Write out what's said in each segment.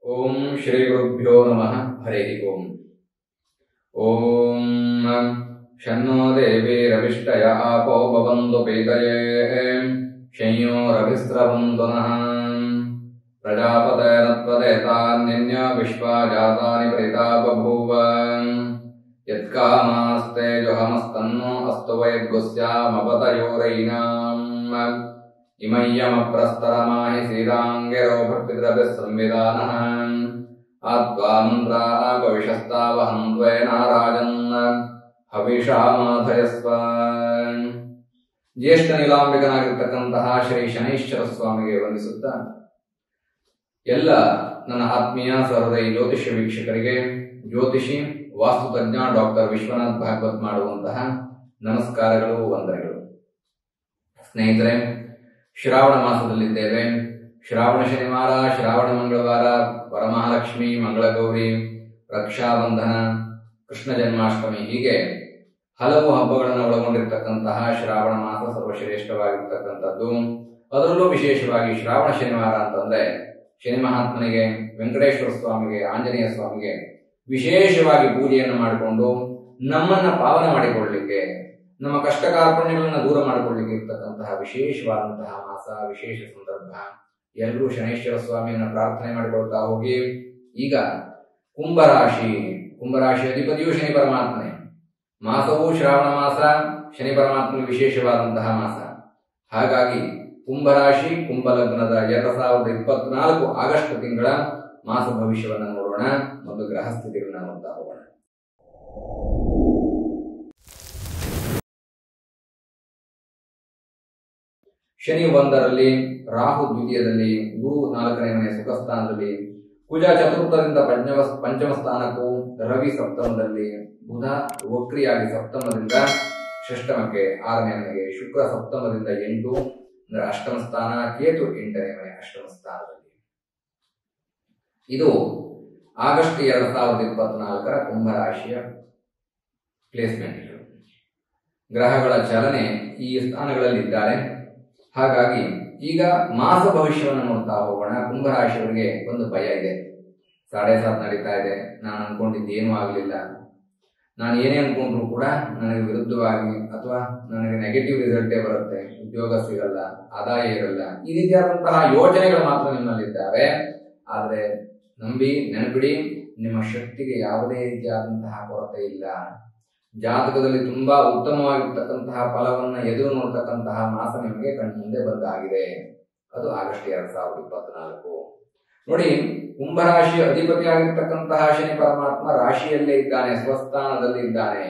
ಓಂ ಶ್ರೀ ಗುರುಭ್ಯೋ ನಮಃ. ಹರಿ ಓಂ. ಓಂ ಶನ್ನೋ ದೇವೀರವಿಷ್ಟಯ ಆಪೋ ಭವಂತು ಪೀತಯೇ ಶಂಯೋರಭಿಸ್ರವಂತು ನಃ ಪ್ರಜಾಪತಯ ನತ್ವದೇತಾನ್ಯನ್ಯ ವಿಶ್ವಾ ಜಾತಾನಿ ಪ್ರೀತಾ ಬಭೂವ ಯತ್ಕಾಮಾಸ್ತೆ ಜುಹಮಸ್ತನ್ನೋ ಅಸ್ತು ವೈರ್ಗುಸ್ಯಾಮಪತಯೋರೈನಾಂ ಇಮಯ್ಯಮಪ್ರಸ್ತರಮಾಹಿ ಸೀತಾಂಗಿರೋ ಭಕ್ತಿದ್ರವ್ಯ ಸಂವಿಧಾನಃ ಆತ್ವಾ ಮಂತ್ರಾಪವಿಶಸ್ತಾವಹಂ ದ್ವೇನಾರಾಜನ್ ಹವಿಷಾಮಾಧಯಸ್ವ. ಜ್ಯೇಷ್ಠ ನೀಲಾಂಬಿಕನಾಗಿರ್ತಕ್ಕಂತಹ ಶ್ರೀ ಶನೈಶ್ಚರ ಸ್ವಾಮಿಗೆ ವಂದಿಸುತ್ತಾ ಎಲ್ಲ ನನ್ನ ಆತ್ಮೀಯ ಸಹೃದಯ ಜ್ಯೋತಿಷ್ಯ ವೀಕ್ಷಕರಿಗೆ ಜ್ಯೋತಿಷಿ ವಾಸ್ತುತಜ್ಞ ಡಾಕ್ಟರ್ ವಿಶ್ವನಾಥ್ ಭಾಗವತ್ ಮಾಡುವಂತಹ ನಮಸ್ಕಾರಗಳು, ವಂದನೆಗಳು. ಸ್ನೇಹಿತರೆ, ಶ್ರಾವಣ ಮಾಸದಲ್ಲಿದ್ದೇವೆ. ಶ್ರಾವಣ ಶನಿವಾರ, ಶ್ರಾವಣ ಮಂಗಳವಾರ, ವರಮಹಾಲಕ್ಷ್ಮಿ, ಮಂಗಳಗೌರಿ, ರಕ್ಷಾಬಂಧನ, ಕೃಷ್ಣ ಜನ್ಮಾಷ್ಟಮಿ, ಹೀಗೆ ಹಲವು ಹಬ್ಬಗಳನ್ನು ಒಳಗೊಂಡಿರ್ತಕ್ಕಂತಹ ಶ್ರಾವಣ ಮಾಸ ಸರ್ವಶ್ರೇಷ್ಠವಾಗಿರ್ತಕ್ಕಂಥದ್ದು. ಅದರಲ್ಲೂ ವಿಶೇಷವಾಗಿ ಶ್ರಾವಣ ಶನಿವಾರ ಅಂತಂದ್ರೆ ಶನಿ ಮಹಾತ್ಮನಿಗೆ, ವೆಂಕಟೇಶ್ವರ ಸ್ವಾಮಿಗೆ, ಆಂಜನೇಯ ಸ್ವಾಮಿಗೆ ವಿಶೇಷವಾಗಿ ಪೂಜೆಯನ್ನು ಮಾಡಿಕೊಂಡು ನಮ್ಮನ್ನ ಪಾವನ ಮಾಡಿಕೊಳ್ಳಲಿಕ್ಕೆ, ನಮ್ಮ ಕಷ್ಟ ಕಾರ್ಪಣ್ಯಗಳನ್ನ ದೂರ ಮಾಡಿಕೊಳ್ಳಲಿಕ್ಕೆ ಇರ್ತಕ್ಕಂತಹ ವಿಶೇಷವಾದಂತಹ ಮಾಸ, ವಿಶೇಷ ಸಂದರ್ಭ. ಎಲ್ಲರೂ ಶನೈಶ್ವರ ಸ್ವಾಮಿಯನ್ನ ಪ್ರಾರ್ಥನೆ ಮಾಡಿಕೊಳ್ತಾ ಹೋಗಿ. ಈಗ ಕುಂಭರಾಶಿ ಅಧಿಪತಿಯು ಶನಿ ಪರಮಾತ್ಮನೆ. ಮಾಸವು ಶ್ರಾವಣ ಮಾಸ, ಶನಿ ಪರಮಾತ್ಮನಿಗೆ ವಿಶೇಷವಾದಂತಹ ಮಾಸ. ಹಾಗಾಗಿ ಕುಂಭರಾಶಿ, ಕುಂಭಲಗ್ನದ 2024 ಆಗಸ್ಟ್ ತಿಂಗಳ ಮಾಸ ಭವಿಷ್ಯವನ್ನು ನೋಡೋಣ ಮತ್ತು ಗ್ರಹ ಸ್ಥಿತಿಗಳನ್ನ ನೋಡ್ತಾ ಹೋಗೋಣ. ಶನಿ 1ರಲ್ಲಿ, ರಾಹು 2ದಲ್ಲಿ, ಗುರು 4ನೇ ಮನೆ ಸುಖ ಸ್ಥಾನದಲ್ಲಿ, ಕುಜ 4ರಿಂದ ಪಂಚಮ ಸ್ಥಾನಕ್ಕೂ, ರವಿ 7ಮದಲ್ಲಿ, ಬುಧ ವಕ್ರಿಯಾಗಿ 7ಮದಿಂದ ಷಷ್ಠಮಕ್ಕೆ 6ನೇ ಮನೆಗೆ, ಶುಕ್ರ 7ಮದಿಂದ 8 ಅಂದ್ರೆ ಅಷ್ಟಮ ಸ್ಥಾನ, ಕೇತು 8ನೇ ಮನೆ ಅಷ್ಟಮ ಸ್ಥಾನದಲ್ಲಿ. ಇದು ಆಗಸ್ಟ್ 2024 ಕುಂಭರಾಶಿಯ ಪ್ಲೇಸ್ಮೆಂಟ್. ಗ್ರಹಗಳ ಚಲನೆ ಈ ಸ್ಥಾನಗಳಲ್ಲಿದ್ದಾರೆ. ಹಾಗಾಗಿ ಈಗ ಮಾಸ ಭವಿಷ್ಯವನ್ನು ನೋಡ್ತಾ ಹೋಗೋಣ. ಕುಂಭರಾಶಿಯವರಿಗೆ ಒಂದು ಭಯ ಇದೆ. 7.5 ನಡೀತಾ ಇದೆ, ನಾನು ಅನ್ಕೊಂಡಿದ್ದು ಏನೂ ಆಗಲಿಲ್ಲ, ನಾನು ಏನೇ ಅನ್ಕೊಂಡ್ರು ಕೂಡ ನನಗೆ ವಿರುದ್ಧವಾಗಿ ಅಥವಾ ನನಗೆ ನೆಗೆಟಿವ್ ರಿಸಲ್ಟೇ ಬರುತ್ತೆ, ಉದ್ಯೋಗ ಸಿಗಲ್ಲ, ಆದಾಯ ಇರಲ್ಲ, ಈ ರೀತಿಯಾದಂತಹ ಯೋಚನೆಗಳು ಮಾತ್ರ ನಿಮ್ಮಲ್ಲಿದ್ದಾವೆ. ಆದರೆ ನಂಬಿ ನೆನಪಿಡಿ, ನಿಮ್ಮ ಶಕ್ತಿಗೆ ಯಾವುದೇ ರೀತಿಯಾದಂತಹ ಕೊರತೆ ಇಲ್ಲ. ಜಾತಕದಲ್ಲಿ ತುಂಬಾ ಉತ್ತಮವಾಗಿರ್ತಕ್ಕಂತಹ ಫಲವನ್ನ ಎದುರು ನೋಡ್ತಕ್ಕಂತಹ ಮಾಸ ನಿಮಗೆ ಕಣ್ಮುಂದೆ ಬಂದಾಗಿದೆ. ಅದು ಆಗಸ್ಟ್ 2024. ನೋಡಿ, ಕುಂಭರಾಶಿಯ ಅಧಿಪತಿ ಆಗಿರ್ತಕ್ಕಂತಹ ಶನಿ ಪರಮಾತ್ಮ ರಾಶಿಯಲ್ಲೇ ಇದ್ದಾನೆ, ಸ್ವಸ್ಥಾನದಲ್ಲಿ ಇದ್ದಾನೆ.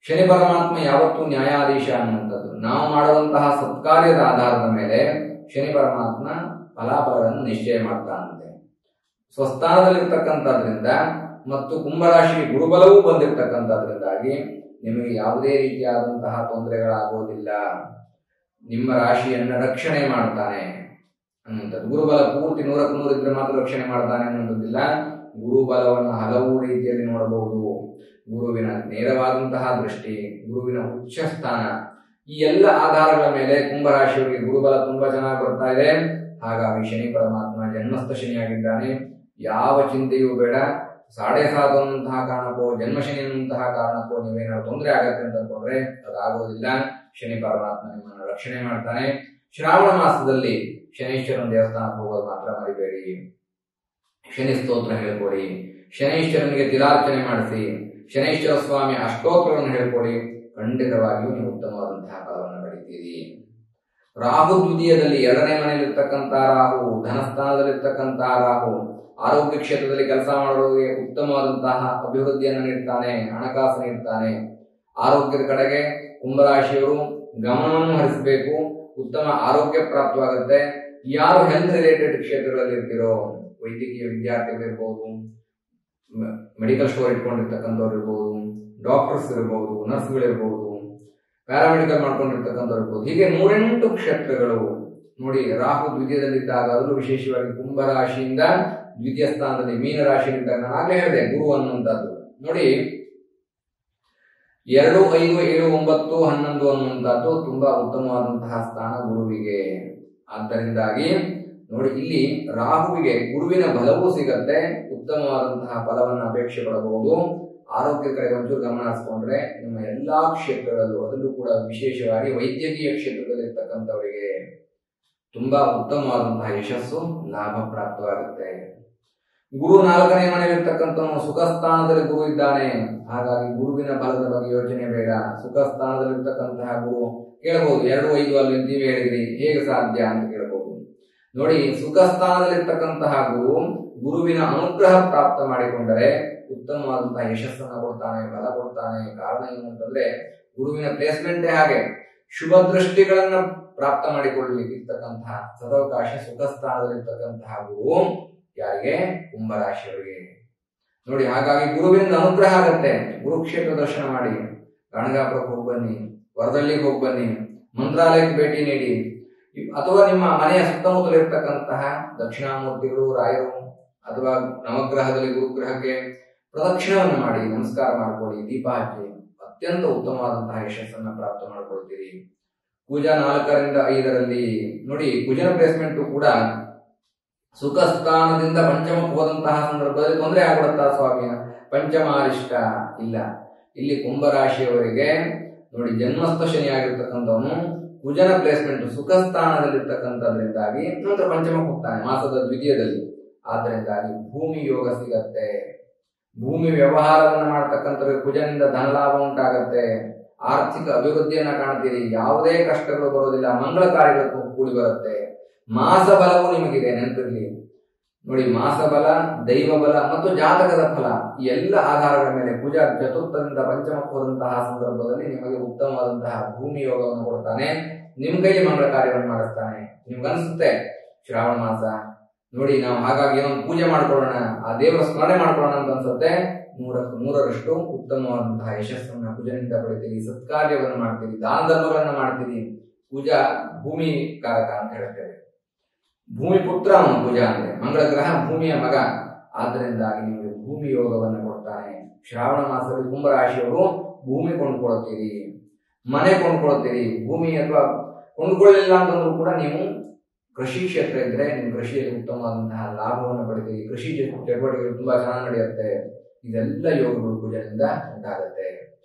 ಶನಿ ಪರಮಾತ್ಮ ಯಾವತ್ತೂ ನ್ಯಾಯಾಧೀಶ ಅನ್ನುವಂಥದ್ದು. ನಾವು ಮಾಡುವಂತಹ ಸತ್ಕಾರ್ಯದ ಆಧಾರದ ಮೇಲೆ ಶನಿ ಪರಮಾತ್ಮ ಫಲಾಫಲಗಳನ್ನು ನಿಶ್ಚಯ ಮಾಡ್ತಾನಂತೆ. ಸ್ವಸ್ಥಾನದಲ್ಲಿರ್ತಕ್ಕಂಥದ್ರಿಂದ ಮತ್ತು ಕುಂಭರಾಶಿಗೆ ಗುರುಬಲವೂ ಬಂದಿರತಕ್ಕಂಥದ್ರಿಂದಾಗಿ ನಿಮಗೆ ಯಾವುದೇ ರೀತಿಯಾದಂತಹ ತೊಂದರೆಗಳಾಗುವುದಿಲ್ಲ. ನಿಮ್ಮ ರಾಶಿಯನ್ನು ರಕ್ಷಣೆ ಮಾಡ್ತಾನೆ ಅನ್ನುವಂಥದ್ದು. ಗುರುಬಲ ಪೂರ್ತಿ 100ಕ್ಕೆ 100 ಇದ್ರೆ ಮಾತ್ರ ರಕ್ಷಣೆ ಮಾಡ್ತಾನೆ ಅನ್ನುವಂಥದ್ದಿಲ್ಲ. ಗುರುಬಲವನ್ನು ಹಲವು ರೀತಿಯಲ್ಲಿ ನೋಡಬಹುದು. ಗುರುವಿನ ನೇರವಾದಂತಹ ದೃಷ್ಟಿ, ಗುರುವಿನ ಉಚ್ಚ ಸ್ಥಾನ, ಈ ಎಲ್ಲ ಆಧಾರಗಳ ಮೇಲೆ ಕುಂಭರಾಶಿಯವರಿಗೆ ಗುರುಬಲ ತುಂಬಾ ಚೆನ್ನಾಗಿ ಬರ್ತಾ ಇದೆ. ಹಾಗಾಗಿ ಶನಿ ಪರಮಾತ್ಮ ಜನ್ಮಸ್ಥ ಶನಿಯಾಗಿದ್ದಾನೆ. ಯಾವ ಚಿಂತೆಯೂ ಬೇಡ. 7.5 ಅನ್ನುವಂತಹ ಕಾರಣಕ್ಕೋ, ಜನ್ಮಶನಿ ಅನ್ನುವಂತಹ ಕಾರಣಕ್ಕೋ ನೀವೇನಾದ್ರು ತೊಂದರೆ ಆಗತ್ತೆ ಅಂತ ಅನ್ಕೊಂಡ್ರೆ ಅದಾಗೋದಿಲ್ಲ. ಶನಿ ಪರಮಾತ್ಮ ನಿಮ್ಮನ್ನು ರಕ್ಷಣೆ ಮಾಡ್ತಾನೆ. ಶ್ರಾವಣ ಮಾಸದಲ್ಲಿ ಶನೈಶ್ವರನ ದೇವಸ್ಥಾನಕ್ಕೆ ಹೋಗೋದು ಮಾತ್ರ ಮರಿಬೇಡಿ. ಶನಿ ಸ್ತೋತ್ರ ಹೇಳ್ಕೊಡಿ, ಶನೈಶ್ವರನಿಗೆ ತಿಲಾರ್ಚನೆ ಮಾಡಿಸಿ, ಶನೈಶ್ವರ ಸ್ವಾಮಿ ಅಷ್ಟೋತ್ರವನ್ನು ಹೇಳ್ಕೊಡಿ. ಖಂಡಿತವಾಗಿಯೂ ನೀವು ಉತ್ತಮವಾದಂತಹ ಫಲವನ್ನು ಪಡಿತೀರಿ. ರಾಹು 2ದಲ್ಲಿ 2ನೇ ಮನೆಯಲ್ಲಿರ್ತಕ್ಕಂತಹ ರಾಹು, ಧನಸ್ಥಾನದಲ್ಲಿರ್ತಕ್ಕಂತಹ ರಾಹು ಆರೋಗ್ಯ ಕ್ಷೇತ್ರದಲ್ಲಿ ಕೆಲಸ ಮಾಡೋರಿಗೆ ಉತ್ತಮವಾದಂತಹ ಅಭಿವೃದ್ಧಿಯನ್ನು ನೀಡ್ತಾನೆ, ಹಣಕಾಸು ನೀಡ್ತಾನೆ. ಆರೋಗ್ಯದ ಕಡೆಗೆ ಕುಂಭರಾಶಿಯವರು ಗಮನವನ್ನು ಹರಿಸಬೇಕು. ಉತ್ತಮ ಆರೋಗ್ಯ ಪ್ರಾಪ್ತವಾಗುತ್ತೆ. ಯಾರು ಹೆಲ್ತ್ ರಿಲೇಟೆಡ್ ಕ್ಷೇತ್ರಗಳಲ್ಲಿ ಇರ್ತೀರೋ, ವೈದ್ಯಕೀಯ ವಿದ್ಯಾರ್ಥಿಗಳಿರ್ಬೋದು, ಮೆಡಿಕಲ್ ಸ್ಟೋರ್ ಇಟ್ಕೊಂಡಿರ್ತಕ್ಕಂಥವ್ರು ಇರ್ಬೋದು, ಡಾಕ್ಟರ್ಸ್ ಇರ್ಬೋದು, ನರ್ಸ್ಗಳಿರ್ಬೋದು, ಪ್ಯಾರಾಮೆಡಿಕಲ್ ಮಾಡ್ಕೊಂಡಿರ್ತಕ್ಕಂಥವ್ರು ಇರ್ಬೋದು, ಹೀಗೆ 108 ಕ್ಷೇತ್ರಗಳು. ನೋಡಿ, ರಾಹು 2ದಲ್ಲಿದ್ದಾಗ, ಅದರಲ್ಲೂ ವಿಶೇಷವಾಗಿ ಕುಂಭರಾಶಿಯಿಂದ 2ಯ ಸ್ಥಾನದಲ್ಲಿ ಮೀನ ರಾಶಿಯಲ್ಲಿದ್ದಾಗ, ನಾನು ಆಗ್ಲೇ ಹೇಳಿದೆ ಗುರು ಅನ್ನುವಂಥದ್ದು. ನೋಡಿ, 2, 5, 7, 9, 11 ಅನ್ನುವಂಥದ್ದು ತುಂಬಾ ಉತ್ತಮವಾದಂತಹ ಸ್ಥಾನ ಗುರುವಿಗೆ. ಆದ್ದರಿಂದಾಗಿ ನೋಡಿ, ಇಲ್ಲಿ ರಾಹುವಿಗೆ ಗುರುವಿನ ಬಲವೂ ಸಿಗತ್ತೆ, ಉತ್ತಮವಾದಂತಹ ಫಲವನ್ನು ಅಪೇಕ್ಷೆ ಪಡಬಹುದು. ಆರೋಗ್ಯದ ಕಡೆ ಒಂಚೂರು ಗಮನ ಹರಿಸಿಕೊಂಡ್ರೆ ನಿಮ್ಮ ಎಲ್ಲಾ ಕ್ಷೇತ್ರಗಳಲ್ಲೂ, ಅದರಲ್ಲೂ ಕೂಡ ವಿಶೇಷವಾಗಿ ವೈದ್ಯಕೀಯ ಕ್ಷೇತ್ರದಲ್ಲಿ ಇರ್ತಕ್ಕಂಥವರಿಗೆ ತುಂಬಾ ಉತ್ತಮವಾದಂತಹ ಯಶಸ್ಸು, ಲಾಭ ಪ್ರಾಪ್ತವಾಗುತ್ತೆ. ಗುರು 4ನೇ ಮನೆಯಲ್ಲಿರ್ತಕ್ಕಂಥವನು ಸುಖ ಸ್ಥಾನದಲ್ಲಿ ಗುರು ಇದ್ದಾನೆ. ಹಾಗಾಗಿ ಗುರುವಿನ ಬಲದ ಬಗ್ಗೆ ಯೋಚನೆ ಬೇಡ. ಸುಖ ಸ್ಥಾನದಲ್ಲಿರ್ತಕ್ಕಂತಹ ಗುರು ಕೇಳಬಹುದು, 2, 5 ಅಲ್ಲಿ ನೀವೇ ಹೇಳಿದ್ರಿ, ಹೇಗೆ ಸಾಧ್ಯ ಅಂತ ಕೇಳಬಹುದು. ನೋಡಿ, ಸುಖ ಸ್ಥಾನದಲ್ಲಿರ್ತಕ್ಕಂತಹ ಗುರುವಿನ ಅನುಗ್ರಹ ಪ್ರಾಪ್ತ ಮಾಡಿಕೊಂಡರೆ ಉತ್ತಮವಾದಂತಹ ಯಶಸ್ಸನ್ನು ಕೊಡ್ತಾನೆ, ಬಲ ಕೊಡ್ತಾನೆ. ಕಾರಣ ಏನು ಅಂತಂದ್ರೆ ಗುರುವಿನ ಪ್ಲೇಸ್ಮೆಂಟೇ ಹಾಗೆ. ಶುಭ ದೃಷ್ಟಿಗಳನ್ನ ಪ್ರಾಪ್ತ ಮಾಡಿಕೊಳ್ಳಲಿಕ್ಕಿರ್ತಕ್ಕಂತಹ ಸದವಕಾಶ ಸುಖ ಸ್ಥಾನದಲ್ಲಿರ್ತಕ್ಕಂತಹ ಗುರು ಯಾರಿಗೆ? ಕುಂಭರಾಶಿಯವರಿಗೆ. ನೋಡಿ, ಹಾಗಾಗಿ ಗುರುವಿನಿಂದ ಅನುಗ್ರಹ ಆಗತ್ತೆ. ಗುರುಕ್ಷೇತ್ರ ದರ್ಶನ ಮಾಡಿ, ಗಣಗಾಪುರಕ್ಕೆ ಹೋಗಿ ಬನ್ನಿ, ವರದಳ್ಳಿಗೆ ಹೋಗಿ ಬನ್ನಿ, ಮಂತ್ರಾಲಯಕ್ಕೆ ಭೇಟಿ ನೀಡಿ, ಅಥವಾ ನಿಮ್ಮ ಮನೆಯ ಸುತ್ತಮುತ್ತಲಿರ್ತಕ್ಕಂತಹ ದಕ್ಷಿಣಾಮೂರ್ತಿಗಳು, ರಾಯರು ಅಥವಾ ನವಗ್ರಹದಲ್ಲಿ ಗುರುಗ್ರಹಕ್ಕೆ ಪ್ರದಕ್ಷಿಣವನ್ನು ಮಾಡಿ ನಮಸ್ಕಾರ ಮಾಡಿಕೊಳ್ಳಿ, ದೀಪ ಹಚ್ಚಿ, ಅತ್ಯಂತ ಉತ್ತಮವಾದಂತಹ ಯಶಸ್ಸನ್ನು ಪ್ರಾಪ್ತ ಮಾಡಿಕೊಳ್ತೀರಿ. ಪೂಜಾ 4ರಿಂದ 5ರಲ್ಲಿ ನೋಡಿ, ಕುಜನ ಪ್ಲೇಸ್ಮೆಂಟ್ ಕೂಡ ಸುಖ ಸ್ಥಾನದಿಂದ ಪಂಚಮಕ್ಕೆ ಹೋದಂತಹ ಸಂದರ್ಭದಲ್ಲಿ ತೊಂದರೆ ಆಗ್ಬಿಡುತ್ತಾ ಸ್ವಾಮಿ? ಪಂಚಮಾರಿಷ್ಟ ಇಲ್ಲ. ಇಲ್ಲಿ ಕುಂಭರಾಶಿಯವರಿಗೆ ನೋಡಿ, ಜನ್ಮಸ್ಥ ಶನಿ ಆಗಿರ್ತಕ್ಕಂಥವನು ಕುಜನ ಪ್ಲೇಸ್ಮೆಂಟ್ ಸುಖ ಸ್ಥಾನದಲ್ಲಿರ್ತಕ್ಕಂಥದ್ರಿಂದಾಗಿ ನಂತರ ಪಂಚಮಕ್ಕೆ ಹೋಗ್ತಾನೆ ಮಾಸದ ದ್ವಿತೀಯದಲ್ಲಿ. ಆದ್ದರಿಂದಾಗಿ ಭೂಮಿ ಯೋಗ ಸಿಗತ್ತೆ. ಭೂಮಿ ವ್ಯವಹಾರವನ್ನು ಮಾಡ್ತಕ್ಕಂಥವ್ರಿಗೆ ಕುಜನಿಂದ ಧನಲಾಭ ಉಂಟಾಗತ್ತೆ. ಆರ್ಥಿಕ ಅಭಿವೃದ್ಧಿಯನ್ನ ಕಾಣ್ತೀರಿ. ಯಾವುದೇ ಕಷ್ಟಗಳು ಬರೋದಿಲ್ಲ, ಮಂಗಳ ಕಾರ್ಯಗಳು ಕೂಡಿ ಬರುತ್ತೆ. ಮಾಸ ಬಲವೂ ನಿಮಗಿದೆ, ನೆನಪಿರಲಿ. ನೋಡಿ, ಮಾಸ ಬಲ, ದೈವ ಬಲ ಮತ್ತು ಜಾತಕದ ಫಲ, ಈ ಎಲ್ಲ ಆಧಾರಗಳ ಮೇಲೆ ಕುಜ ಚತುರ್ಥದಿಂದ ಪಂಚಮಕ್ಕೆ ಹೋದಂತಹ ಸಂದರ್ಭದಲ್ಲಿ ನಿಮಗೆ ಉತ್ತಮವಾದಂತಹ ಭೂಮಿ ಯೋಗವನ್ನು ಕೊಡ್ತಾನೆ. ನಿಮ್ ಕೈಲಿ ಮಂಗಳ ಕಾರ್ಯವನ್ನು ಮಾಡಿಸ್ತಾನೆ. ನಿಮ್ಗನ್ಸುತ್ತೆ ಶ್ರಾವಣ ಮಾಸ ನೋಡಿ, ನಾವು ಹಾಗಾಗಿ ಏನೋ ಪೂಜೆ ಮಾಡ್ಕೊಳ್ಳೋಣ, ಆ ದೇವರ ಸ್ಮರಣೆ ಮಾಡ್ಕೊಳ್ಳೋಣ ಅಂತ ಅನ್ಸುತ್ತೆ. 100ಕ್ಕೆ 100ರಷ್ಟು ಉತ್ತಮವಾದಂತಹ ಯಶಸ್ಸನ್ನ ಕುಜನಿಂದ ಪಡಿತೀರಿ. ಸತ್ಕಾರ್ಯವನ್ನು ಮಾಡ್ತೀರಿ, ದಾನ ಧರ್ಮಗಳನ್ನ ಮಾಡ್ತೀರಿ. ಕುಜ ಭೂಮಿ ಕಾರಕ ಅಂತ ಹೇಳ್ತೇವೆ. ಭೂಮಿ ಪುತ್ರ ಅವನು ಕುಜ ಅಂದ್ರೆ, ಮಂಗಳ ಗ್ರಹ ಭೂಮಿಯ ಮಗ. ಆದ್ದರಿಂದಾಗಿ ನಿಮಗೆ ಭೂಮಿ ಯೋಗವನ್ನು ಕೊಡ್ತಾನೆ. ಶ್ರಾವಣ ಮಾಸದಲ್ಲಿ ಕುಂಭರಾಶಿಯವರು ಭೂಮಿ ಕೊಂಡ್ಕೊಳ್ತೀರಿ, ಮನೆ ಕೊಂಡ್ಕೊಳ್ತೀರಿ. ಭೂಮಿ ಅಥವಾ ಕೊಂಡ್ಕೊಳ್ಳಿಲ್ಲ ಅಂತಂದ್ರೂ ಕೂಡ ನೀವು ಕೃಷಿ ಕ್ಷೇತ್ರ ಇದ್ರೆ ನಿಮ್ಮ ಕೃಷಿಯಲ್ಲಿ ಉತ್ತಮವಾದಂತಹ ಲಾಭವನ್ನು ಪಡಿತೀರಿ. ಕೃಷಿ ಚಟುವಟಿಕೆಗಳು ತುಂಬಾ ಚೆನ್ನಾಗಿ ನಡೆಯುತ್ತೆ. ಇದೆಲ್ಲ ಯೋಗಗಳು ಕುಜನಿಂದ ಉಂಟಾಗತ್ತೆ.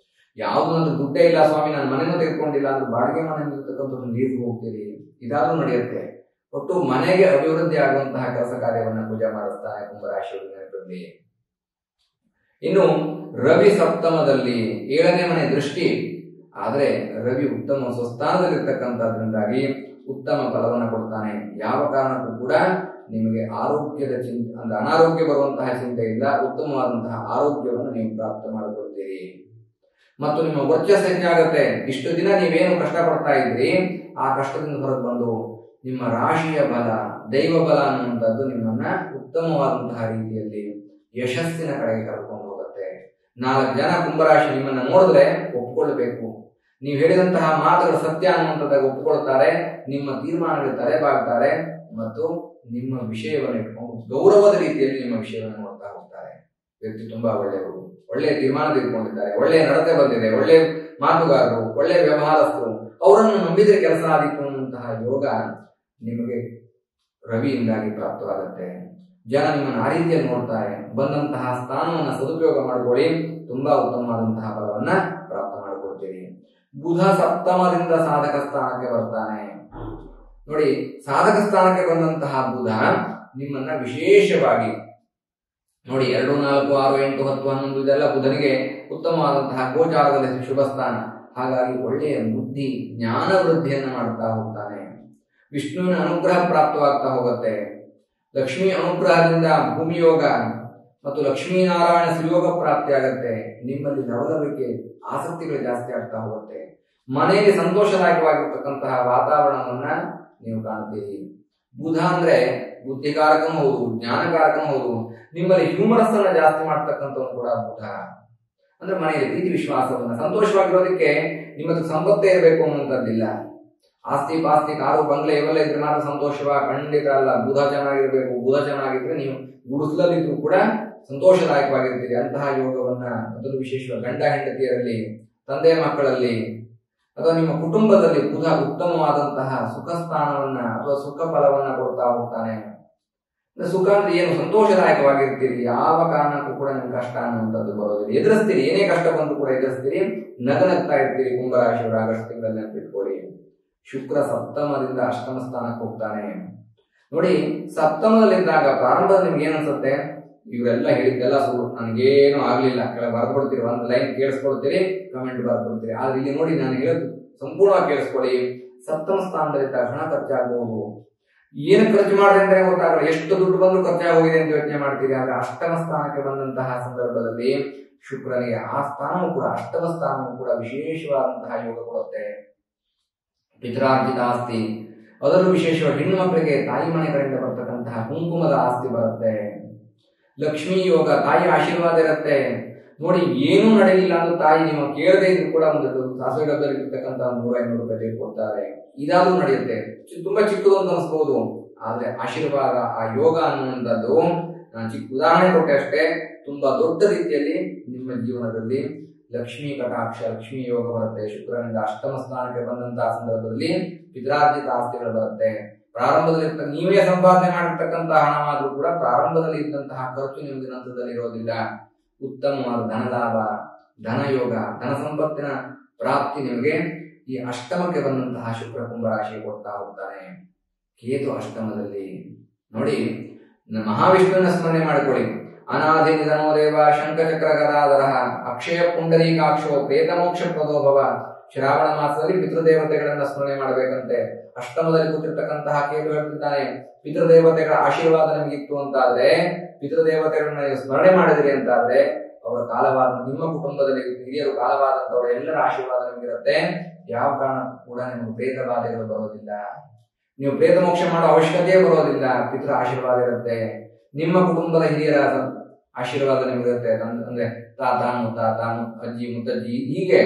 ಯಾವುದಂದ್ರೆ ದುಡ್ಡೇ ಇಲ್ಲ ಸ್ವಾಮಿ, ನಾನು ಮನೆನೂ ತೆಗೆದುಕೊಂಡಿಲ್ಲ ಅಂದ್ರೆ ಬಾಡಿಗೆ ಮನೆಯಲ್ಲಿರ್ತಕ್ಕಂಥ ನೀರಿಗೆ ಹೋಗ್ತೀರಿ, ಇದಾದ್ರೂ ನಡೆಯುತ್ತೆ. ಒಟ್ಟು ಮನೆಗೆ ಅಭಿವೃದ್ಧಿ ಆಗುವಂತಹ ಕೆಲಸ ಕಾರ್ಯವನ್ನು ಕುಜ ಮಾಡಿಸ್ತಾನೆ ಕುಂಭರಾಶಿಯವರಿಗೆ. ಇನ್ನು ರವಿ ಸಪ್ತಮದಲ್ಲಿ 7ನೇ ಮನೆ ದೃಷ್ಟಿ ಆದ್ರೆ ರವಿ ಉತ್ತಮ ಸ್ವಸ್ಥಾನದಲ್ಲಿರ್ತಕ್ಕಂಥದ್ರಿಂದಾಗಿ ಉತ್ತಮ ಫಲವನ್ನು ಕೊಡ್ತಾನೆ. ಯಾವ ಕಾರಣಕ್ಕೂ ಕೂಡ ನಿಮಗೆ ಆರೋಗ್ಯದ ಚಿಂತೆ ಅಂದ್ರೆ ಅನಾರೋಗ್ಯ ಬರುವಂತಹ ಚಿಂತೆ ಇಲ್ಲ. ಉತ್ತಮವಾದಂತಹ ಆರೋಗ್ಯವನ್ನು ನೀವು ಪ್ರಾಪ್ತ ಮಾಡಿಕೊಳ್ತೀರಿ ಮತ್ತು ನಿಮ್ಮ ವರ್ಚಸ್ಸು ಹೆಚ್ಚಾಗುತ್ತೆ. ಇಷ್ಟು ದಿನ ನೀವೇನು ಕಷ್ಟಪಡ್ತಾ ಇದ್ರಿ, ಆ ಕಷ್ಟದಿಂದ ಹೊರಗೆ ಬಂದು ನಿಮ್ಮ ರಾಶಿಯ ಬಲ, ದೈವ ಬಲ ಅನ್ನುವಂಥದ್ದು ನಿಮ್ಮನ್ನ ಉತ್ತಮವಾದಂತಹ ರೀತಿಯಲ್ಲಿ ಯಶಸ್ಸಿನ ಕಡೆಗೆ ಕರ್ಕೊಂಡು ಹೋಗುತ್ತೆ. 4 ಜನ ಕುಂಭರಾಶಿ ನಿಮ್ಮನ್ನ ನೋಡಿದ್ರೆ ಒಪ್ಕೊಳ್ಬೇಕು. ನೀವು ಹೇಳಿದಂತಹ ಮಾತುಗಳು ಸತ್ಯ ಅನ್ನುವಂಥದ್ದಾಗ ಒಪ್ಪಿಕೊಳ್ತಾರೆ. ನಿಮ್ಮ ತೀರ್ಮಾನಗಳು ತಲೆಬಾಗ್ತಾರೆ ಮತ್ತು ನಿಮ್ಮ ವಿಷಯವನ್ನು ಇಟ್ಕೊಂಡು ಗೌರವದ ರೀತಿಯಲ್ಲಿ ನಿಮ್ಮ ವಿಷಯವನ್ನು ನೋಡ್ತಾ ಹೋಗ್ತಾರೆ. ವ್ಯಕ್ತಿ ತುಂಬಾ ಒಳ್ಳೆಯವರು, ಒಳ್ಳೆಯ ತೀರ್ಮಾನ ತೆಗೆದುಕೊಂಡಿದ್ದಾರೆ, ಒಳ್ಳೆಯ ನಡತೆ ಬಂದಿದೆ, ಒಳ್ಳೆಯ ಮಾತುಗಾರರು, ಒಳ್ಳೆಯ ವ್ಯವಹಾರಸ್ಥರು, ಅವರನ್ನು ನಂಬಿದ್ರೆ ಕೆಲಸ ಆದಿತ್ತು ಅನ್ನುವಂತಹ ಯೋಗ ನಿಮಗೆ ರವಿಯಿಂದಾಗಿ ಪ್ರಾಪ್ತವಾಗುತ್ತೆ. ಜನ ನಿಮ್ಮನ್ನು ಆ ರೀತಿಯಲ್ಲಿ ನೋಡ್ತಾರೆ. ಬಂದಂತಹ ಸ್ಥಾನವನ್ನು ಸದುಪಯೋಗ ಮಾಡಿಕೊಳ್ಳಿ, ತುಂಬಾ ಉತ್ತಮವಾದಂತಹ ಫಲವನ್ನ ಪ್ರಾಪ್ತ ಮಾಡಿಕೊಳ್ತೀರಿ. ಬುಧ ಸಪ್ತಮದಿಂದ ಸಾಧಕ ಸ್ಥಾನಕ್ಕೆ ಬರ್ತಾನೆ. ನೋಡಿ, ಸಾಧಕ ಸ್ಥಾನಕ್ಕೆ ಬಂದಂತಹ ಬುಧ ನಿಮ್ಮನ್ನ ವಿಶೇಷವಾಗಿ ನೋಡಿ 2, 4, 6, 8, 10, 11 ಇದೆಲ್ಲ ಬುಧನಿಗೆ ಉತ್ತಮವಾದಂತಹ ಗೋಚಾರದಲ್ಲಿ ಶುಭ ಸ್ಥಾನ. ಹಾಗಾಗಿ ಒಳ್ಳೆಯ ಬುದ್ಧಿ ಜ್ಞಾನ ವೃದ್ಧಿಯನ್ನು ಮಾಡ್ತಾ ಹೋಗ್ತಾನೆ. ವಿಷ್ಣುವಿನ ಅನುಗ್ರಹ ಪ್ರಾಪ್ತವಾಗ್ತಾ ಹೋಗುತ್ತೆ. ಲಕ್ಷ್ಮೀ ಅನುಗ್ರಹದಿಂದ ಭೂಮಿ ಯೋಗ ಮತ್ತು ಲಕ್ಷ್ಮೀನಾರಾಯಣ ಸುಯೋಗ ಪ್ರಾಪ್ತಿ ಆಗತ್ತೆ. ನಿಮ್ಮಲ್ಲಿ ಲವಲವಿಕೆ ಆಸಕ್ತಿಗಳು ಜಾಸ್ತಿ ಆಗ್ತಾ ಹೋಗುತ್ತೆ. ಮನೆಯಲ್ಲಿ ಸಂತೋಷದಾಯಕವಾಗಿರ್ತಕ್ಕಂತಹ ವಾತಾವರಣವನ್ನ ನೀವು ಕಾಣ್ತೀರಿ. ಬುಧ ಅಂದ್ರೆ ಬುದ್ಧಿಕಾರಕಂ ಹೌದು, ಜ್ಞಾನಕಾರಕಂ ಹೌದು. ನಿಮ್ಮಲ್ಲಿ ಹ್ಯೂಮರಸ್ ಅನ್ನ ಜಾಸ್ತಿ ಮಾಡ್ತಕ್ಕಂಥವ್ರು ಕೂಡ ಬುಧ. ಅಂದ್ರೆ ಮನೆಯಲ್ಲಿ ಪ್ರೀತಿ ವಿಶ್ವಾಸವನ್ನ, ಸಂತೋಷವಾಗಿರೋದಕ್ಕೆ ನಿಮ್ಮದು ಸಂಪತ್ತೇ ಇರಬೇಕು ಅನ್ನುವಂಥದ್ದಿಲ್ಲ. ಆಸ್ತಿ ಪಾಸ್ತಿ ಕಾರು ಬಂಗ್ಲೆ ಇವೆಲ್ಲ ಇದ್ರೆ ಮಾತ್ರ ಸಂತೋಷವಾ? ಖಂಡಿತ ಅಲ್ಲ. ಬುಧ ಚೆನ್ನಾಗಿರ್ಬೇಕು. ಬುಧ ಚೆನ್ನಾಗಿದ್ರೆ ನೀವು ಗುಡಿಸಲಲ್ಲಿದ್ರು ಕೂಡ ಸಂತೋಷದಾಯಕವಾಗಿರ್ತೀರಿ. ಅಂತಹ ಯೋಗವನ್ನ ಮೊದಲು ವಿಶೇಷವಾಗಿ ಗಂಡ ಹೆಂಡತಿಯರಲ್ಲಿ, ತಂದೆ ಮಕ್ಕಳಲ್ಲಿ ಅಥವಾ ನಿಮ್ಮ ಕುಟುಂಬದಲ್ಲಿ ಬುಧ ಉತ್ತಮವಾದಂತಹ ಸುಖ ಸ್ಥಾನವನ್ನ ಅಥವಾ ಸುಖ ಫಲವನ್ನ ಕೊಡ್ತಾ ಹೋಗ್ತಾನೆ. ಸುಖ ಅಂದ್ರೆ ಏನು, ಸಂತೋಷದಾಯಕವಾಗಿರ್ತೀರಿ, ಯಾವ ಕಾರಣಕ್ಕೂ ಕೂಡ ನಿಮ್ಗೆ ಕಷ್ಟ ಅನ್ನುವಂಥದ್ದು ಬರೋದಿಲ್ಲ, ಎದುರಿಸ್ತೀರಿ, ಏನೇ ಕಷ್ಟ ಬಂದು ಕೂಡ ಎದುರಿಸ್ತೀರಿ, ನಗನಗ್ತಾ ಇರ್ತೀರಿ. ಕುಂಭರಾಶಿಯವರು ಆಗಸ್ಟ್ ತಿಂಗಳಲ್ಲಿ ನೆನಪಿಟ್ಕೊಳ್ಳಿ. ಶುಕ್ರ ಸಪ್ತಮದಿಂದ ಅಷ್ಟಮ ಸ್ಥಾನಕ್ಕೆ ಹೋಗ್ತಾನೆ. ನೋಡಿ, ಸಪ್ತಮದಲ್ಲಿದ್ದಾಗ ಪ್ರಾರಂಭದಲ್ಲಿ ನಿಮ್ಗೆ ಏನ್ ಅನ್ಸುತ್ತೆ, ಇವರೆಲ್ಲ ಹೇಳಿದ್ದೆಲ್ಲ ಸುಳ್ಳು, ನನಗೇನು ಆಗ್ಲಿಲ್ಲ, ಕೆಳಗೆ ಬರ್ಕೊಡ್ತೀರಿ, ಒಂದು ಲೈನ್ ಕೇಳಿಸ್ಕೊಳ್ತೀರಿ, ಕಮೆಂಟ್ ಬರ್ಕೊಡ್ತೀರಿ. ಆದ್ರೆ ಇಲ್ಲಿ ನೋಡಿ, ನಾನು ಹೇಳೋದು ಸಂಪೂರ್ಣವಾಗಿ ಕೇಳಿಸ್ಕೊಳ್ಳಿ. ಸಪ್ತಮ ಸ್ಥಾನದಲ್ಲಿದ್ದಾಗ ಹಣ ಖರ್ಚಾಗಬಹುದು, ಏನು ಖರ್ಚು ಮಾಡಿದ್ರೆ ಅಂದ್ರೆ ಗೊತ್ತಾಗಲ್ಲ, ಎಷ್ಟು ದುಡ್ಡು ಬಂದು ಖರ್ಚಾಗೋಗಿದೆ ಅಂತ ಯೋಚನೆ ಮಾಡ್ತೀರಿ. ಆದ್ರೆ ಅಷ್ಟಮ ಸ್ಥಾನಕ್ಕೆ ಬಂದಂತಹ ಸಂದರ್ಭದಲ್ಲಿ ಶುಕ್ರನಿಗೆ ಆ ಸ್ಥಾನವೂ ಕೂಡ, ಅಷ್ಟಮ ಸ್ಥಾನವೂ ಕೂಡ ವಿಶೇಷವಾದಂತಹ ಯೋಗ ಕೊಡುತ್ತೆ. ಪಿತರಾರ್ಜಿತ ಆಸ್ತಿ, ಅದರಲ್ಲೂ ವಿಶೇಷವಾಗಿ ಹೆಣ್ಣು ಮಕ್ಕಳಿಗೆ ತಾಯಿ ಮನೆ ಕಡೆಯಿಂದ ಬರ್ತಕ್ಕಂತಹ ಕುಂಕುಮದ ಆಸ್ತಿ ಬರುತ್ತೆ. ಲಕ್ಷ್ಮೀ ಯೋಗ, ತಾಯಿ ಆಶೀರ್ವಾದ ಇರುತ್ತೆ. ನೋಡಿ, ಏನೂ ನಡೆಯಲಿಲ್ಲ ಅಂದ್ರೆ ತಾಯಿ ನಿಮ್ಮ ಕೇಳದೆ ಇದ್ರು ಕೂಡ ಒಂದು ಸಾಸಿವೆ ಡಬ್ಬದಲ್ಲಿ ಇರ್ತಕ್ಕಂಥ 100-500 ರೂಪಾಯಿ ತೆಗೆದುಕೊಡ್ತಾರೆ. ಇದಾದ್ರೂ ನಡೆಯುತ್ತೆ. ತುಂಬಾ ಚಿಕ್ಕದು ಅಂತ ಅನ್ಸ್ಬೋದು, ಆದ್ರೆ ಆಶೀರ್ವಾದ, ಆ ಯೋಗ ಅನ್ನುವಂಥದ್ದು, ನಾನು ಚಿಕ್ಕ ಉದಾಹರಣೆ ಕೊಟ್ಟೆ ಅಷ್ಟೇ, ತುಂಬಾ ದೊಡ್ಡ ರೀತಿಯಲ್ಲಿ ನಿಮ್ಮ ಜೀವನದಲ್ಲಿ ಲಕ್ಷ್ಮೀ ಕಟಾಕ್ಷ, ಲಕ್ಷ್ಮೀ ಯೋಗ ಬರುತ್ತೆ. ಶುಕ್ರನಿಂದ ಅಷ್ಟಮ ಸ್ಥಾನಕ್ಕೆ ಬಂದಂತಹ ಸಂದರ್ಭದಲ್ಲಿ ಪಿತ್ರಾರ್ಜಿತ ಆಸ್ತಿಗಳು ಬರುತ್ತೆ. ಪ್ರಾರಂಭದಲ್ಲಿ ನೀವೇ ಸಂಪಾದನೆ ಮಾಡಿರ್ತಕ್ಕಂತಹ ಹಣವಾದ್ರೂ ಕೂಡ ಪ್ರಾರಂಭದಲ್ಲಿ ಇದ್ದಂತಹ ಖರ್ಚು ನಿಮಗೆ ನಂತರದಲ್ಲಿ ಇರೋದಿಲ್ಲ. ಉತ್ತಮವಾದ ಧನಲಾಭ, ಧನಯೋಗ, ಧನ ಸಂಪತ್ತಿನ ಪ್ರಾಪ್ತಿ ನಿಮಗೆ ಈ ಅಷ್ಟಮಕ್ಕೆ ಬಂದಂತಹ ಶುಕ್ರ ಕುಂಭರಾಶಿ ಕೊಡ್ತಾ ಹೋಗ್ತಾನೆ. ಕೇತು ಅಷ್ಟಮದಲ್ಲಿ. ನೋಡಿ, ಮಹಾವಿಷ್ಣುವಿನ ಸ್ಮರಣೆ ಮಾಡಿಕೊಳ್ಳಿ. ಅನಾದಿ ನಿಧನೋ ದೇವ ಶಂಖಚಕ್ರ ಗದಾಧರ ಅಕ್ಷಯ ಪುಂಡರೀಕಾಕ್ಷೋ ಪ್ರೇತ ಮೋಕ್ಷ ಪ್ರದೋಭವ. ಶ್ರಾವಣ ಮಾಸದಲ್ಲಿ ಪಿತೃದೇವತೆಗಳನ್ನ ಸ್ಮರಣೆ ಮಾಡಬೇಕಂತೆ. ಅಷ್ಟಮದಲ್ಲಿ ಕೂತಿರ್ತಕ್ಕಂತಹ ಕೇತು ಹೇಳ್ತಿದ್ದಾನೆ, ಪಿತೃದೇವತೆಗಳ ಆಶೀರ್ವಾದ ನಿಮಗಿತ್ತು ಅಂತಾದ್ರೆ, ಪಿತೃದೇವತೆಗಳನ್ನ ಸ್ಮರಣೆ ಮಾಡಿದ್ರಿ ಅಂತಾದ್ರೆ, ಅವರ ಕಾಲವಾದ, ನಿಮ್ಮ ಕುಟುಂಬದಲ್ಲಿ ಹಿರಿಯರು ಕಾಲವಾದಂತವರ ಎಲ್ಲರ ಆಶೀರ್ವಾದ ನಿಮಗಿರುತ್ತೆ. ಯಾವ ಕಾರಣಕ್ಕೂ ಕೂಡ ನಿಮಗೆ ಪ್ರೇತ ಬಾಧೆಗಳು ಬರೋದಿಲ್ಲ, ನೀವು ಪ್ರೇತ ಮೋಕ್ಷ ಮಾಡೋ ಅವಶ್ಯಕತೆ ಬರೋದಿಲ್ಲ. ಪಿತೃ ಆಶೀರ್ವಾದ ಇರುತ್ತೆ. ನಿಮ್ಮ ಕುಟುಂಬದ ಹಿರಿಯರ ಆಶೀರ್ವಾದ ನಿಮಗಿರುತ್ತೆ. ಅಂದ್ರೆ ತಾತ, ಮುತ್ತಾತ, ಅಜ್ಜಿ, ಮುತ್ತಜ್ಜಿ, ಹೀಗೆ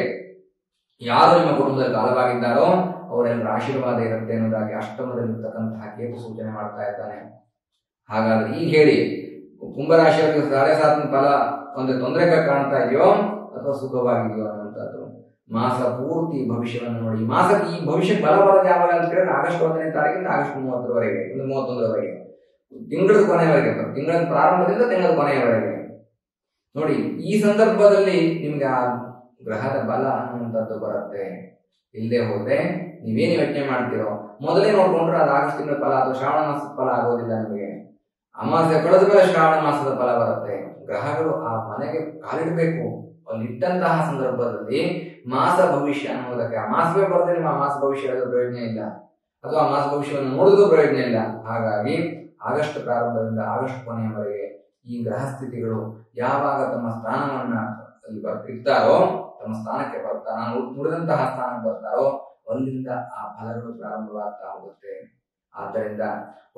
ಯಾರು ನಿಮ್ಮ ಕುಟುಂಬದಲ್ಲಿ ಕಾಲವಾಗಿದ್ದಾರೋ ಅವರೆಲ್ಲರ ಆಶೀರ್ವಾದ ಇರುತ್ತೆ ಅನ್ನೋದಾಗಿ ಅಷ್ಟಮದಲ್ಲಿರ್ತಕ್ಕಂತಹ ಕೇತು ಸೂಚನೆ ಮಾಡ್ತಾ ಇದ್ದಾನೆ. ಹಾಗಾದ್ರೆ ಈಗ ಹೇಳಿ, ಕುಂಭರಾಶಿಯವರಿಗೆ 7.5 ಫಲ ಒಂದು ತೊಂದರೆ ಕಾಣ್ತಾ ಇದೆಯೋ ಅಥವಾ ಸುಖವಾಗಿದೆಯೋ ಅನ್ನುವಂಥದ್ದು. ಮಾಸ ಪೂರ್ತಿ ಭವಿಷ್ಯವನ್ನು ನೋಡಿ. ಮಾಸಕ್ಕೆ ಈ ಭವಿಷ್ಯ ಬಲ ಬರೋದು ಯಾವಾಗ ಅಂತ ಕೇಳಿದ್ರೆ ಆಗಸ್ಟ್ 1ನೇ ತಾರೀಕಿಂದ ಆಗಸ್ಟ್ 30ರವರೆಗೆ, 31ರವರೆಗೆ, ತಿಂಗಳ ಕೊನೆಯವರೆಗೆ, ತಿಂಗಳ ಪ್ರಾರಂಭದಿಂದ ತಿಂಗಳ ಕೊನೆಯವರೆಗೆ ನೋಡಿ. ಈ ಸಂದರ್ಭದಲ್ಲಿ ನಿಮ್ಗೆ ಆ ಗ್ರಹದ ಬಲ ಅನ್ನುವಂಥದ್ದು ಬರುತ್ತೆ. ಇಲ್ಲದೆ ಹೋದ್ರೆ ನೀವೇನು ಯೋಚನೆ ಮಾಡ್ತೀರೋ ಮೊದಲೇ ನೋಡ್ಕೊಂಡ್ರೆ ಅದು ಆಗಸ್ಟ್ ತಿಂಗಳ ಫಲ ಅಥವಾ ಶ್ರಾವಣ ಮಾಸದ ಫಲ ಆಗೋದಿಲ್ಲ. ನಿಮಗೆ ಅಮಾವಾಸ್ಯೆ ಕಳೆದ ಮೇಲೆ ಶ್ರಾವಣ ಮಾಸದ ಫಲ ಬರುತ್ತೆ. ಗ್ರಹಗಳು ಆ ಮನೆಗೆ ಕಾಲಿಡಬೇಕು. ಅಲ್ಲಿ ಇಟ್ಟಂತಹ ಸಂದರ್ಭದಲ್ಲಿ ಮಾಸ ಭವಿಷ್ಯ ಅನ್ನೋದಕ್ಕೆ, ಆ ಮಾಸವೇ ಬರುತ್ತೆ, ನಿಮ್ಮ ಮಾಸ ಭವಿಷ್ಯ ಹೇಳೋದು ಪ್ರಯೋಜನ ಇಲ್ಲ, ಅಥವಾ ಆ ಮಾಸ ಭವಿಷ್ಯವನ್ನು ನೋಡೋದು ಪ್ರಯೋಜನ ಇಲ್ಲ. ಹಾಗಾಗಿ ಆಗಸ್ಟ್ ಪ್ರಾರಂಭದಿಂದ ಆಗಸ್ಟ್ ಕೊನೆಯವರೆಗೆ ಈ ಗ್ರಹ ಸ್ಥಿತಿಗಳು ಯಾವಾಗ ತಮ್ಮ ಸ್ಥಾನವನ್ನ ಇರ್ತಾರೋ, ತಮ್ಮ ಸ್ಥಾನಕ್ಕೆ ಬರ್ತಾ, ನಾನು ನುಡಿದಂತಹ ಸ್ಥಾನಕ್ಕೆ ಬರ್ತಾರೋ, ಅಲ್ಲಿಂದ ಆ ಫಲಗಳು ಪ್ರಾರಂಭವಾಗ್ತಾ ಹೋಗುತ್ತೆ. ಆದ್ದರಿಂದ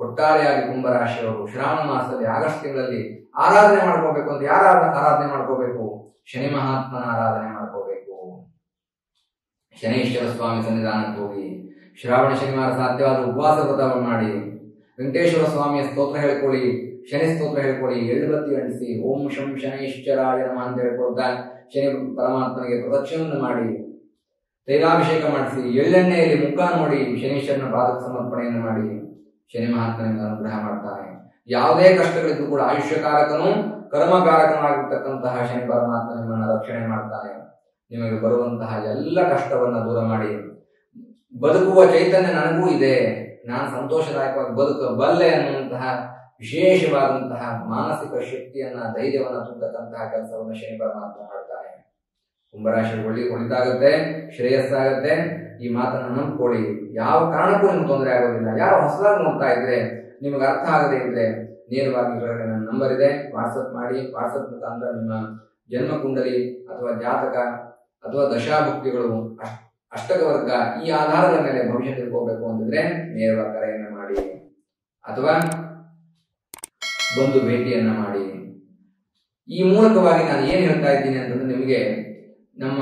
ಒಟ್ಟಾರೆಯಾಗಿ ಕುಂಭರಾಶಿಯವರು ಶ್ರಾವಣ ಮಾಸದಲ್ಲಿ ಆಗಸ್ಟ್ ತಿಂಗಳಲ್ಲಿ ಆರಾಧನೆ ಮಾಡ್ಕೋಬೇಕು. ಅಂತ ಯಾರ ಆರಾಧನೆ ಮಾಡ್ಕೋಬೇಕು? ಶನಿ ಮಹಾತ್ಮನ ಆರಾಧನೆ ಮಾಡ್ಕೋಬೇಕು. ಶನೀಶ್ವರ ಸ್ವಾಮಿ ಸನ್ನಿಧಾನಕ್ಕೆ ಹೋಗಿ ಶ್ರಾವಣ ಶನಿವಾರ ಸಾಧ್ಯವಾದ ಉಪವಾಸ ವ್ರತವನ್ನು ಮಾಡಿ, ವೆಂಕಟೇಶ್ವರ ಸ್ವಾಮಿಯ ಸ್ತೋತ್ರ ಹೇಳ್ಕೊಳ್ಳಿ, ಶನಿ ಸ್ತೋತ್ರ ಹೇಳ್ಕೊಳ್ಳಿ, ಎಳ್ಳುಬತ್ತಿ ಅಂಟಿಸಿ ಓಂ ಶಂ ಶನೈಶ್ಚರಾಯ ನಮಃ ಅಂತ ಹೇಳ್ಕೊಳ್ತಾ ಶನಿ ಪರಮಾತ್ಮನಿಗೆ ಪ್ರದಕ್ಷಿಣೆಯನ್ನು ಮಾಡಿ, ತೈಲಾಭಿಷೇಕ ಮಾಡಿಸಿ, ಎಳ್ಳೆಣ್ಣೆಯಲ್ಲಿ ಮುಖ ನೋಡಿ ಶನೀಶ್ವರನ ಪಾದಕ ಸಮರ್ಪಣೆಯನ್ನು ಮಾಡಿ ಶನಿ ಮಹಾತ್ಮನಿಂದ ಅನುಗ್ರಹ ಮಾಡ್ತಾನೆ. ಯಾವುದೇ ಕಷ್ಟಗಳಿದ್ದು ಕೂಡ ಆಯುಷ್ಯಕಾರಕನು ಕರ್ಮಕಾರಕನಾಗಿರ್ತಕ್ಕಂತಹ ಶನಿ ಪರಮಾತ್ಮ ನಿಮ್ಮನ್ನು ರಕ್ಷಣೆ ಮಾಡ್ತಾನೆ. ನಿಮಗೆ ಬರುವಂತಹ ಎಲ್ಲ ಕಷ್ಟವನ್ನ ದೂರ ಮಾಡಿ, ಬದುಕುವ ಚೈತನ್ಯ ನನಗೂ ಇದೆ, ನಾನು ಸಂತೋಷದಾಯಕವಾಗಿ ಬದುಕಬಲ್ಲೆ ಅನ್ನುವಂತಹ ವಿಶೇಷವಾದಂತಹ ಮಾನಸಿಕ ಶಕ್ತಿಯನ್ನ, ಧೈರ್ಯವನ್ನ ತುಂಬತಕ್ಕಂತಹ ಕೆಲಸವನ್ನು ಶನಿ ಪರಮಾತ್ಮ ಮಾಡ್ತಾನೆ. ಕುಂಭರಾಶಿ ಒಳಿತಾಗುತ್ತೆ, ಶ್ರೇಯಸ್ಸಾಗುತ್ತೆ. ಈ ಮಾತನ್ನು ನಂಬ್ಕೊಳ್ಳಿ. ಯಾವ ಕಾರಣಕ್ಕೂ ನಿಮ್ಗೆ ತೊಂದರೆ ಆಗೋದಿಲ್ಲ. ಯಾರು ಹೊಸದಾಗಿ ನೋಡ್ತಾ ಇದ್ರೆ, ನಿಮಗೆ ಅರ್ಥ ಆಗದೇ ಇದ್ರೆ ನೇರವಾಗಿ ಹೊರಗಡೆ ನನ್ನ ನಂಬರ್ ಇದೆ, ವಾಟ್ಸಪ್ ಮಾಡಿ. ವಾಟ್ಸಪ್ ಮುಖಾಂತರ ನಿಮ್ಮ ಜನ್ಮ ಕುಂಡಲಿ ಅಥವಾ ಜಾತಕ ಅಥವಾ ದಶಾಭುಕ್ತಿಗಳು, ಅಷ್ಟಕ ವರ್ಗ, ಈ ಆಧಾರದ ಮೇಲೆ ಭವಿಷ್ಯ ತಿಳ್ಕೋಬೇಕು ಅಂತಿದ್ರೆ ನೇರವಾಗಿ ಕರೆಯನ್ನ ಮಾಡಿ ಅಥವಾ ಬಂದು ಭೇಟಿಯನ್ನ ಮಾಡಿ. ಈ ಮೂಲಕವಾಗಿ ನಾನು ಏನ್ ಹೇಳ್ತಾ ಇದ್ದೀನಿ ಅಂತಂದ್ರೆ, ನಿಮಗೆ ನಮ್ಮ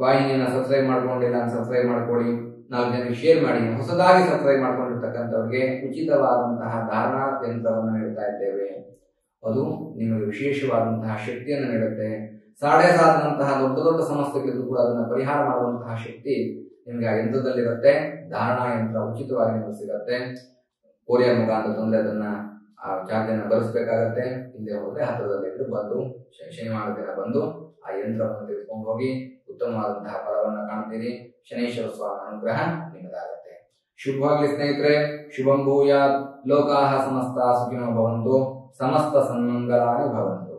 ವಾಹಿನಿಯನ್ನ ಸಬ್ಸ್ಕ್ರೈಬ್ ಮಾಡ್ಕೊಂಡಿಲ್ಲ ಅಂತ ಸಬ್ಸ್ಕ್ರೈಬ್ ಮಾಡ್ಕೊಳ್ಳಿ, 4 ಜನರಿಗೆ ಶೇರ್ ಮಾಡಿ. ಹೊಸದಾಗಿ ಸಬ್ಸ್ಕ್ರೈಬ್ ಮಾಡ್ಕೊಂಡಿರ್ತಕ್ಕಂಥವ್ರಿಗೆ ಉಚಿತವಾದಂತಹ ಧಾರಣಾ ಯಂತ್ರವನ್ನು ನೀಡ್ತಾ ಇದ್ದೇವೆ. ಅದು ನಿಮಗೆ ವಿಶೇಷವಾದಂತಹ ಶಕ್ತಿಯನ್ನು ನೀಡುತ್ತೆ. 7.5 ದೊಡ್ಡ ದೊಡ್ಡ ಸಮಸ್ಯೆಗಳಿದ್ದು ಕೂಡ ಅದನ್ನು ಪರಿಹಾರ ಮಾಡುವಂತಹ ಶಕ್ತಿ ನಿಮಗೆ ಆ ಯಂತ್ರದಲ್ಲಿರುತ್ತೆ. ಧಾರಣಾ ಯಂತ್ರ ಉಚಿತವಾಗಿ ನಿಮಗೆ ಸಿಗತ್ತೆ. ಕೊರಿಯರ್ ಮುಖಾಂತರ ತಂದ್ರೆ ಅದನ್ನ ಆ ಚಾರ್ಜ್ ಅನ್ನ ಭರಿಸಬೇಕಾಗತ್ತೆ. ಹಿಂದೆ ಹೋದ್ರೆ ಹತ್ತಿರದಲ್ಲಿದ್ದು ಬಂದು ಶನಿವಾರ ದಿನ ಬಂದು ಆ ಯಂತ್ರವನ್ನು ತೆಗೆದುಕೊಂಡು ಹೋಗಿ ಉತ್ತಮವಾದಂತಹ ಫಲವನ್ನ ಕಾಣ್ತೀರಿ. ಶನೇಶ್ವರ ಸ್ವಾಮಿ ಅನುಗ್ರಹ ನಿಮ್ಮದಾಗತ್ತೆ. ಶುಭವಾಗಲಿ ಸ್ನೇಹಿತರೆ. ಶುಭಂ ಭೂಯಾತ್. ಲೋಕಾಹ ಸಮಸ್ತ ಸುಖಿನೋ ಭವಂತು. ಸಮಸ್ತ ಸನ್ಮಂಗಲಾನಿ ಭವಂತು.